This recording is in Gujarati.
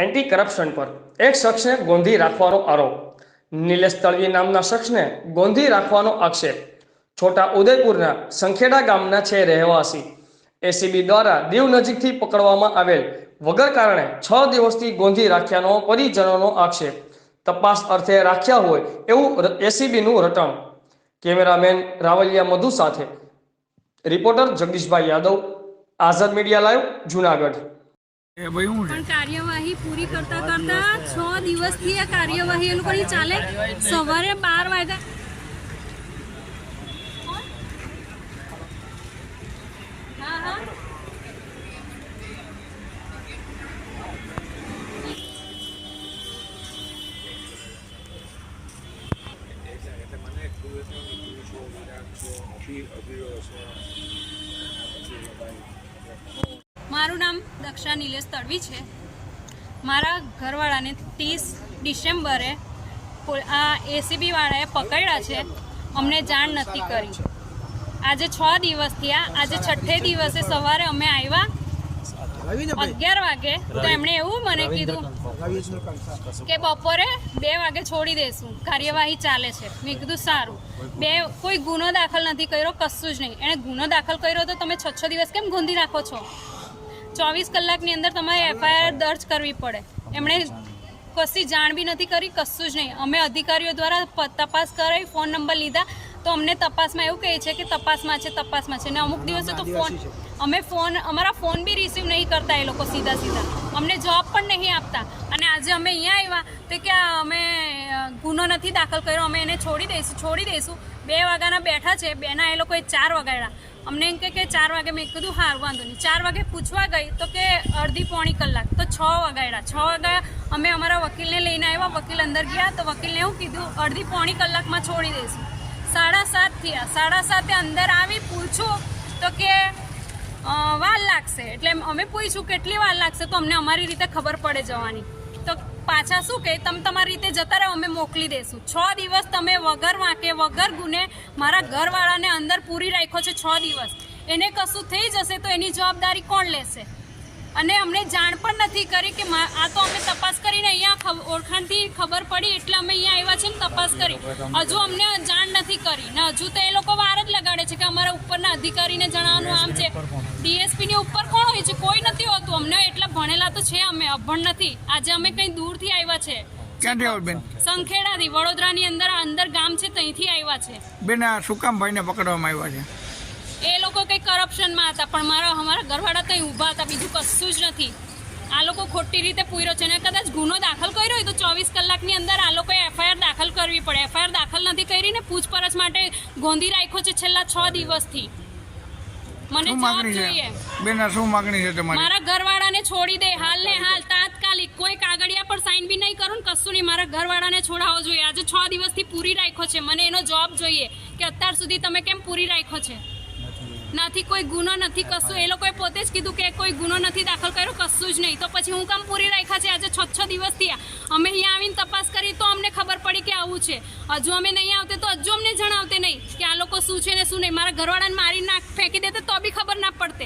એન્ટી કરપ્શન પર એક શખ્સને ગોંધી રાખવાનો આરોપ। નિલેશ તળવી નામના શખ્સને ગોંધી રાખવાનો આક્ષેપ। છોટા ઉદેપુરના સંખેડા ગામના છે રહેવાસી। એસીબી દ્વારા દીવ નજીકથી પકડવામાં આવેલ વગર કારણે 6 દિવસથી ગોંધી રાખ્યાનો પરિજનોનો આક્ષેપ। તપાસ અર્થે રાખ્યા હોય એવું એસીબીનું રટણ। કેમેરામેન રાવલિયા મધુ સાથે રિપોર્ટર જગદીશભાઈ યાદવ, આઝાદ મીડિયા લાઈવ, જુનાગઢ। પણ કાર્યવાહી પૂરી કરતા કરતા 6 દિવસથી આ કાર્યવાહી એ લોકોની ચાલે। સવારે 12 વાગ્યા મારું નામ દક્ષા નિલેશ તળવી છે। મારા ઘરવાળાને 30 ડિસેમ્બરે આ એસીબી વાળાએ પકડ્યા છે। અમને જાણ નથી કરી। આજે 6 દિવસ થયા। આજે 6થે દિવસે સવારે અમે આવ્યા 11 વાગે, તો એમણે એવું મને કીધું કે બપોરે 2 વાગે છોડી દેશું, કાર્યવાહી ચાલે છે। મેં કીધું સારું। કોઈ ગુનો દાખલ નથી કર્યો, કશું જ નહીં। એણે ગુનો દાખલ કર્યો તો તમે 6 દિવસ કેમ ગોંધી રાખો છો? 24 કલાકની અંદર તમારે એફઆઈઆર દર્જ કરવી પડે। એમણે કશી જાણ બી નથી કરી, કશું જ નહીં। અમે અધિકારીઓ દ્વારા તપાસ કરાવી, ફોન નંબર લીધા, તો અમને તપાસમાં એવું કહે છે કે તપાસમાં છે, તપાસમાં છે। ને અમુક દિવસે તો અમારા ફોન બી રિસીવ નહીં કરતા એ લોકો, સીધા અમને જવાબ પણ નહીં આપતા। અને આજે અમે અહીંયા આવ્યા તો કે અમે ગુનો નથી દાખલ કર્યો, અમે એને છોડી દઈશું। 2 વાગ્યાના બેઠા છે, બેના એ લોકોએ 4 વાગ્યા અમને એમ કે 4 વાગે। મેં કીધું હા વાંધો નહીં। 4 વાગે પૂછવા ગઈ તો કે અડધી પોણી કલાક, તો 6 વાગ્યા। 6 વાગ્યા અમે અમારા વકીલને લઈને આવ્યા, વકીલ અંદર ગયા તો વકીલને એવું કીધું અડધી પોણી કલાકમાં છોડી દઈશું। 7:30 થયા। 7:30 અંદર આવી પૂછું તો કે વાર લાગશે। એટલે અમે પૂછ્યું કેટલી વાર લાગશે, તો અમને અમારી રીતે ખબર પડે જવાની। તો પાછા શું કહે, તમે તમારી રીતે જતા રહો, અમે મોકલી દઈશું। 6 દિવસ તમે વગર વાંકે વગર ગુને મારા ઘરવાળાને અંદર પૂરી રાખ્યો છે। 6 દિવસ એને કશું થઈ જશે તો એની જવાબદારી કોણ લેશે? અને અમને જાણ પણ નથી કરી કે આ તો અમે તપાસ કરીને અહીંયા ઓળખાણથી ખબર પડી એટલે અમે અહીંયા આવ્યા છે ને તપાસ કરી। હજુ અમને જાણ નથી કરી ને હજુ તો એ લોકો વાર જ લગાડે છે કે અમારા ઉપરના અધિકારીને જણાવવાનું આમ છે। ડીએસપીની ઉપર કોણ હોય છે? કોઈ નથી હોતું। અમને એટલા ભણેલા તો છે, અમે અભણ નથી। આજે અમે કંઈ દૂરથી આવ્યા છે, સંખેડાથી, વડોદરાની અંદર ગામ છે, ત્યાંથી આવ્યા છે। બેન, આ શું કામ ભાઈને પકડવામાં આવ્યા છે? એ લોકો કંઈ કરપ્શનમાં હતા, પણ અમારા ઘરવાળા ત્યાં ઊભા હતા, બીજું કશું જ નથી। આ લોકો ખોટી રીતે પૂર્યો છે ને કદાચ ગુનો દાખલ કર્યો હોય તો 24 કલાકની અંદર આ લોકોએ એફઆઈઆર દાખલ કરવી પડે। એફઆઈઆર દાખલ નથી કરીને પૂછપરછ માટે ગોંધી રાખ્યો છે છેલ્લા 6 દિવસથી। મને જવાબ જોઈએ બેન, શું માંગણી છે તમારી? મારા ઘરવાળાને છોડી દે, હાલ ને હાલ, તાત્કાલિક। કોઈ કાગળિયા પર સાઈન બી નહીં કરું, કશું નહીં। મારા ઘરવાળાને છોડાવવો જોઈએ। આજે 6 દિવસથી પૂરી રાખ્યો છે, મને એનો જવાબ જોઈએ કે અત્યાર સુધી તમે કેમ પૂરી રાખ્યો છે? નથી, કોઈ ગુનો નથી, કશું। એ લોકોએ પોતે જ કીધું કે કોઈ ગુનો નથી દાખલ કર્યો, કશું જ નહીં। તો પછી હું કામ પૂરી રાખ્યા છે? આજે 6 દિવસથી અમે અહીંયા આવીને તપાસ કરી તો અમને ખબર પડી કે આવું છે। હજુ અમે નહીં આવતે તો હજુ અમને જણાવતે નહીં કે આ લોકો શું છે ને શું નહીં। મારા ઘરવાળાને મારી નાખ ફેંકી દેતે તો બી ખબર ના પડતે।